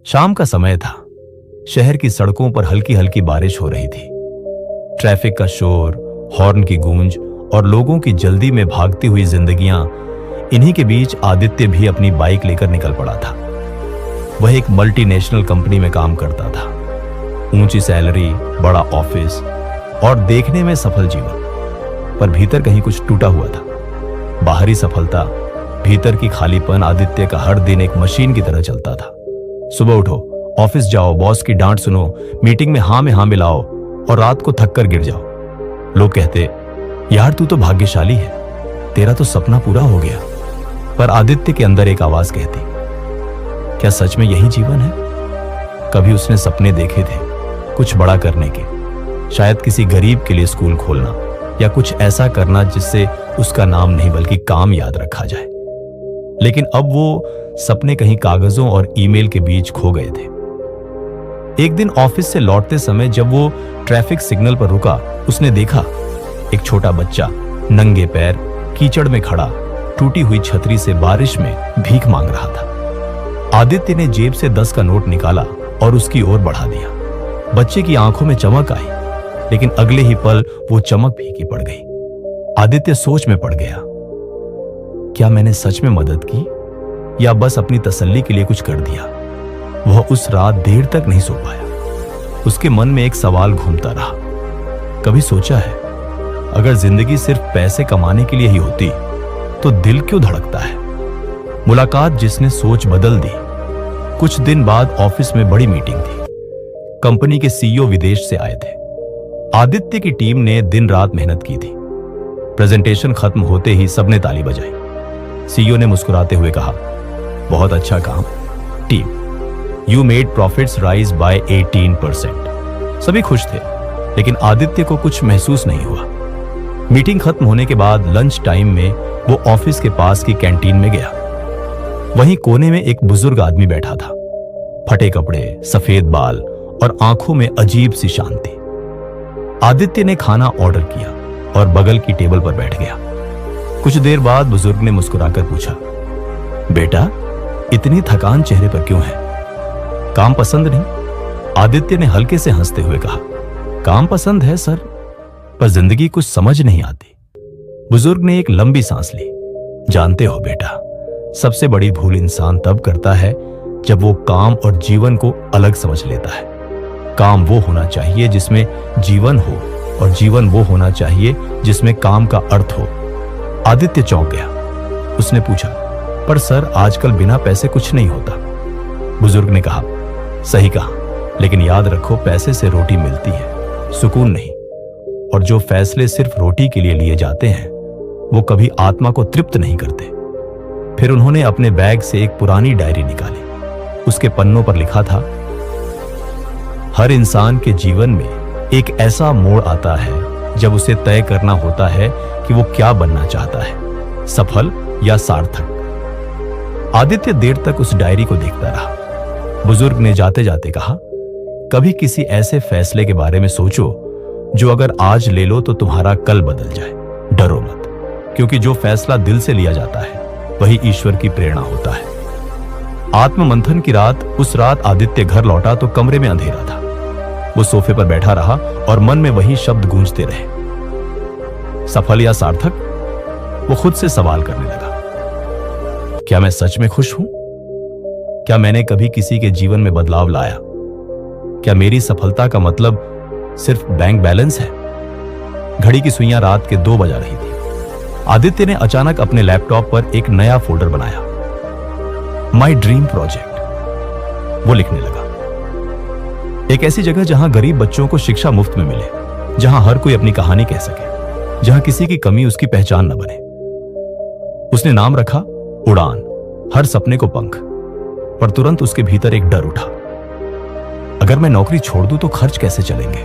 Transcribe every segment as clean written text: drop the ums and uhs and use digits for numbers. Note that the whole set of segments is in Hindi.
शाम का समय था। शहर की सड़कों पर हल्की हल्की बारिश हो रही थी। ट्रैफिक का शोर, हॉर्न की गूंज और लोगों की जल्दी में भागती हुई जिंदगियां, इन्हीं के बीच आदित्य भी अपनी बाइक लेकर निकल पड़ा था। वह एक मल्टीनेशनल कंपनी में काम करता था। ऊंची सैलरी, बड़ा ऑफिस और देखने में सफल जीवन, पर भीतर कहीं कुछ टूटा हुआ था। बाहरी सफलता, भीतर की खालीपन आदित्य का हर दिन एक मशीन की तरह चलता था। सुबह उठो, ऑफिस जाओ, बॉस की डांट सुनो, मीटिंग में हाँ मिलाओ और रात को थक कर गिर जाओ। लोग कहते, यार तू तो भाग्यशाली है, तेरा तो सपना पूरा हो गया। पर आदित्य के अंदर एक आवाज कहती, क्या सच में यही जीवन है? कभी उसने सपने देखे थे कुछ बड़ा करने के, शायद किसी गरीब के लिए स्कूल खोलना या कुछ ऐसा करना जिससे उसका नाम नहीं बल्कि काम याद रखा जाए। लेकिन अब वो सपने कहीं कागजों और ईमेल के बीच खो गए थे। एक दिन ऑफिस से लौटते समय जब वो ट्रैफिक सिग्नल पर रुका, उसने देखा एक छोटा बच्चा नंगे पैर कीचड़ में खड़ा टूटी हुई छतरी से बारिश में भीख मांग रहा था। आदित्य ने जेब से 10 का नोट निकाला और उसकी ओर बढ़ा दिया। बच्चे की आंखों में चमक आई, लेकिन अगले ही पल वो चमक फीकी पड़ गई। आदित्य सोच में पड़ गया, क्या मैंने सच में मदद की या बस अपनी तसल्ली के लिए कुछ कर दिया? वह उस रात देर तक नहीं सो पाया। उसके मन में एक सवाल घूमता रहा, कभी सोचा है अगर जिंदगी सिर्फ पैसे कमाने के लिए ही होती तो दिल क्यों धड़कता है? मुलाकात जिसने सोच बदल दी। कुछ दिन बाद ऑफिस में बड़ी मीटिंग थी। कंपनी के सीईओ विदेश से आए थे। आदित्य की टीम ने दिन रात मेहनत की थी। प्रेजेंटेशन खत्म होते ही सबने ताली बजाई। सीईओ ने मुस्कुराते हुए कहा, बहुत अच्छा काम team, you made profits rise by 18%। सभी खुश थे, लेकिन आदित्य को कुछ महसूस नहीं हुआ। मीटिंग खत्म होने के बाद लंच टाइम में वो ऑफिस के पास की कैंटीन में गया। वहीं कोने में एक बुजुर्ग आदमी बैठा था। फटे कपड़े, सफेद बाल और आंखों में अजीब सी शांति। आदित्य ने खाना ऑर्डर किया और बगल की टेबल पर बैठ गया। कुछ देर बाद बुजुर्ग ने मुस्कुराकर पूछा, बेटा इतनी थकान चेहरे पर क्यों है? काम पसंद नहीं? आदित्य ने हल्के से हंसते हुए कहा, काम पसंद है सर, पर जिंदगी कुछ समझ नहीं आती। बुजुर्ग ने एक लंबी सांस ली। जानते हो बेटा, सबसे बड़ी भूल इंसान तब करता है जब वो काम और जीवन को अलग समझ लेता है। काम वो होना चाहिए जिसमें जीवन हो और जीवन वो होना चाहिए जिसमें काम का अर्थ हो। आदित्य चौंक गया। उसने पूछा, पर सर आजकल बिना पैसे कुछ नहीं होता। बुजुर्ग ने कहा, सही कहा, लेकिन याद रखो पैसे से रोटी मिलती है, सुकून नहीं। और जो फैसले सिर्फ रोटी के लिए लिए जाते हैं वो कभी आत्मा को तृप्त नहीं करते। फिर उन्होंने अपने बैग से एक पुरानी डायरी निकाली। उसके पन्नों पर लिखा था, हर इंसान के जीवन में एक ऐसा मोड़ आता है जब उसे तय करना होता है कि वो क्या बनना चाहता है, सफल या सार्थक। आदित्य देर तक उस डायरी को देखता रहा। बुजुर्ग ने जाते जाते कहा, कभी किसी ऐसे फैसले के बारे में सोचो जो अगर आज ले लो तो तुम्हारा कल बदल जाए। डरो मत, क्योंकि जो फैसला दिल से लिया जाता है वही ईश्वर की प्रेरणा होता है। आत्म मंथन की रात, उस रात आदित्य घर लौटा तो कमरे में अंधेरा था। वो सोफे पर बैठा रहा और मन में वही शब्द गूंजते रहे, सफल या सार्थक। वो खुद से सवाल करने लगा, क्या मैं सच में खुश हूं? क्या मैंने कभी किसी के जीवन में बदलाव लाया? क्या मेरी सफलता का मतलब सिर्फ बैंक बैलेंस है? घड़ी की सुइयां रात के 2 बजा रही थी। आदित्य ने अचानक अपने लैपटॉप पर एक नया फोल्डर बनाया, माई ड्रीम प्रोजेक्ट। वो लिखने लगा, एक ऐसी जगह जहां गरीब बच्चों को शिक्षा मुफ्त में मिले, जहां हर कोई अपनी कहानी कह सके, जहां किसी की कमी उसकी पहचान न बने। उसने नाम रखा उड़ान, हर सपने को पंख। पर तुरंत उसके भीतर एक डर उठा, अगर मैं नौकरी छोड़ दूं तो खर्च कैसे चलेंगे,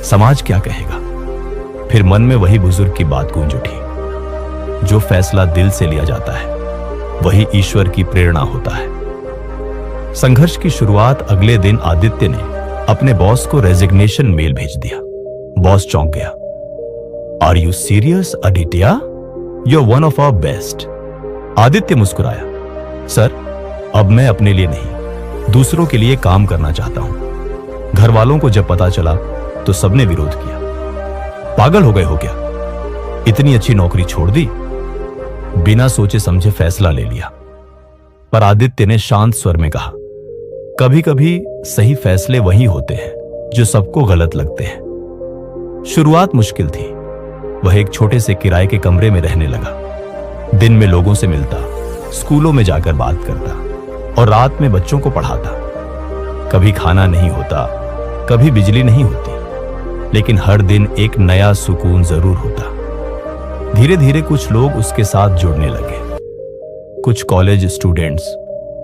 समाज क्या कहेगा? फिर मन में वही बुजुर्ग की बात गूंज उठी, जो फैसला दिल से लिया जाता है वही ईश्वर की प्रेरणा होता है। संघर्ष की शुरुआत अगले दिन आदित्य ने अपने बॉस को रेजिग्नेशन मेल भेज दिया। बॉस चौंक गया, are you serious Aditya? You are one of our best. Aditya मुस्कुराया, सर अब मैं अपने लिए नहीं दूसरों के लिए काम करना चाहता हूं। घर वालों को जब पता चला तो सबने विरोध किया। पागल हो गए हो क्या? इतनी अच्छी नौकरी छोड़ दी? बिना सोचे समझे फैसला ले लिया। पर आदित्य ने शांत स्वर में कहा, कभी कभी सही फैसले वही होते हैं जो सबको गलत लगते हैं। शुरुआत मुश्किल थी। वह एक छोटे से किराए के कमरे में रहने लगा। दिन में लोगों से मिलता, स्कूलों में जाकर बात करता और रात में बच्चों को पढ़ाता। कभी खाना नहीं होता, कभी बिजली नहीं होती, लेकिन हर दिन एक नया सुकून जरूर होता। धीरे धीरे कुछ लोग उसके साथ जुड़ने लगे, कुछ कॉलेज स्टूडेंट्स,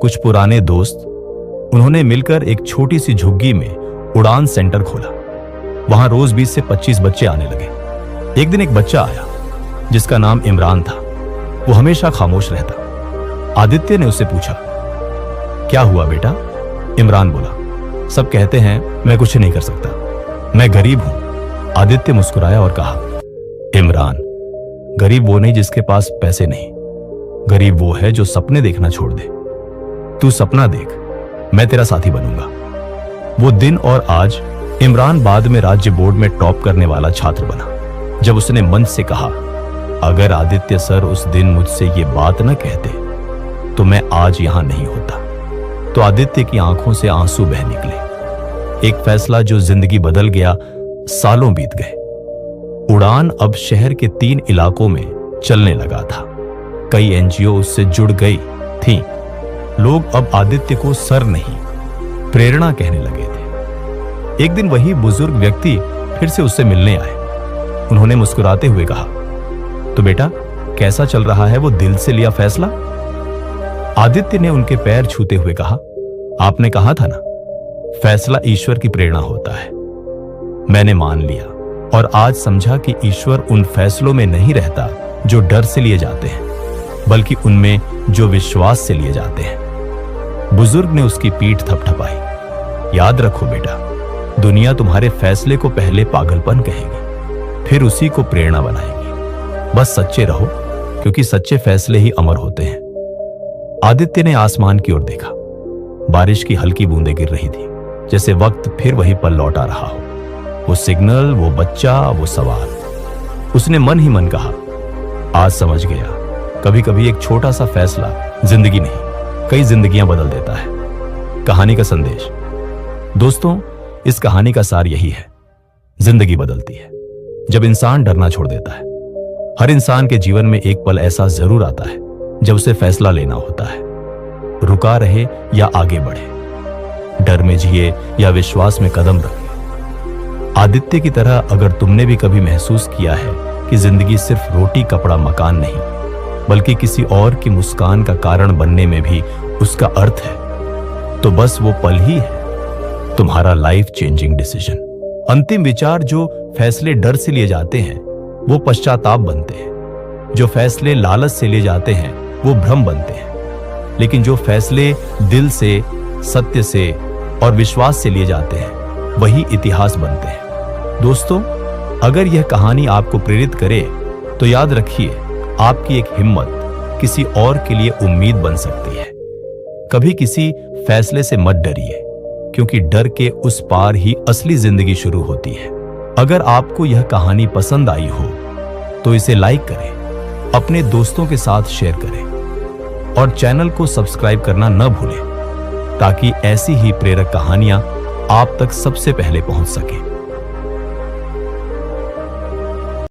कुछ पुराने दोस्त। उन्होंने मिलकर एक छोटी सी झुग्गी में उड़ान सेंटर खोला। वहां रोज 20 से 25 बच्चे आने लगे। एक दिन एक बच्चा आया जिसका नाम इमरान था। वो हमेशा खामोश रहता। आदित्य ने उससे पूछा, क्या हुआ बेटा? इमरान बोला, सब कहते हैं मैं कुछ नहीं कर सकता, मैं गरीब हूं। आदित्य मुस्कुराया और कहा, इमरान, गरीब वो नहीं जिसके पास पैसे नहीं, गरीब वो है जो सपने देखना छोड़ दे। तू सपना देख, मैं तेरा साथी बनूंगा। वो दिन और आज इमरान बाद में राज्य बोर्ड में टॉप करने वाला छात्र बना। जब उसने मंच से कहा, अगर आदित्य सर उस दिन मुझसे ये बात न कहते तो मैं आज यहां नहीं होता, तो आदित्य की आंखों से आंसू बह निकले। एक फैसला जो जिंदगी बदल गया। सालों बीत गए। उड़ान अब शहर के 3 इलाकों में चलने लगा था। कई एनजीओ उससे जुड़ गई थीं। लोग अब आदित्य को सर नहीं, प्रेरणा कहने लगे थे। एक दिन वही बुजुर्ग व्यक्ति फिर से उससे मिलने आए। उन्होंने मुस्कुराते हुए कहा, तो बेटा कैसा चल रहा है वो दिल से लिया फैसला? आदित्य ने उनके पैर छूते हुए कहा, आपने कहा था ना, फैसला ईश्वर की प्रेरणा होता है। मैंने मान लिया और आज समझा कि ईश्वर उन फैसलों में नहीं रहता जो डर से लिए जाते हैं, बल्कि उनमें जो विश्वास से लिए जाते हैं। बुजुर्ग ने उसकी पीठ थपथपाई। याद रखो बेटा, दुनिया तुम्हारे फैसले को पहले पागलपन कहेगी, फिर उसी को प्रेरणा बनाएगी। बस सच्चे रहो, क्योंकि सच्चे फैसले ही अमर होते हैं। आदित्य ने आसमान की ओर देखा। बारिश की हल्की बूंदें गिर रही थी, जैसे वक्त फिर वहीं पर लौट आ रहा हो। वो सिग्नल, वो बच्चा, वो सवाल। उसने मन ही मन कहा, आज समझ गया, कभी कभी एक छोटा सा फैसला जिंदगी नहीं, कई जिंदगियां बदल देता है। कहानी का संदेश। दोस्तों, इस कहानी का सार यही है, जिंदगी बदलती है जब इंसान डरना छोड़ देता है। हर इंसान के जीवन में एक पल ऐसा जरूर आता है जब उसे फैसला लेना होता है, रुका रहे या आगे बढ़े, डर में जिए या विश्वास में कदम रखे। आदित्य की तरह अगर तुमने भी कभी महसूस किया है कि जिंदगी सिर्फ रोटी कपड़ा मकान नहीं, बल्कि किसी और की मुस्कान का कारण बनने में भी उसका अर्थ है, तो बस वो पल ही है तुम्हारा लाइफ चेंजिंग डिसीजन। अंतिम विचार, जो फैसले डर से लिए जाते हैं वो पश्चाताप बनते हैं, जो फैसले लालच से लिए जाते हैं वो भ्रम बनते हैं, लेकिन जो फैसले दिल से, सत्य से और विश्वास से लिए जाते हैं वही इतिहास बनते हैं। दोस्तों, अगर यह कहानी आपको प्रेरित करे तो याद रखिए, आपकी एक हिम्मत किसी और के लिए उम्मीद बन सकती है। कभी किसी फैसले से मत डरिए, क्योंकि डर के उस पार ही असली जिंदगी शुरू होती है। अगर आपको यह कहानी पसंद आई हो तो इसे लाइक करें, अपने दोस्तों के साथ शेयर करें और चैनल को सब्सक्राइब करना न भूलें, ताकि ऐसी ही प्रेरक कहानियां आप तक सबसे पहले पहुंच सकें।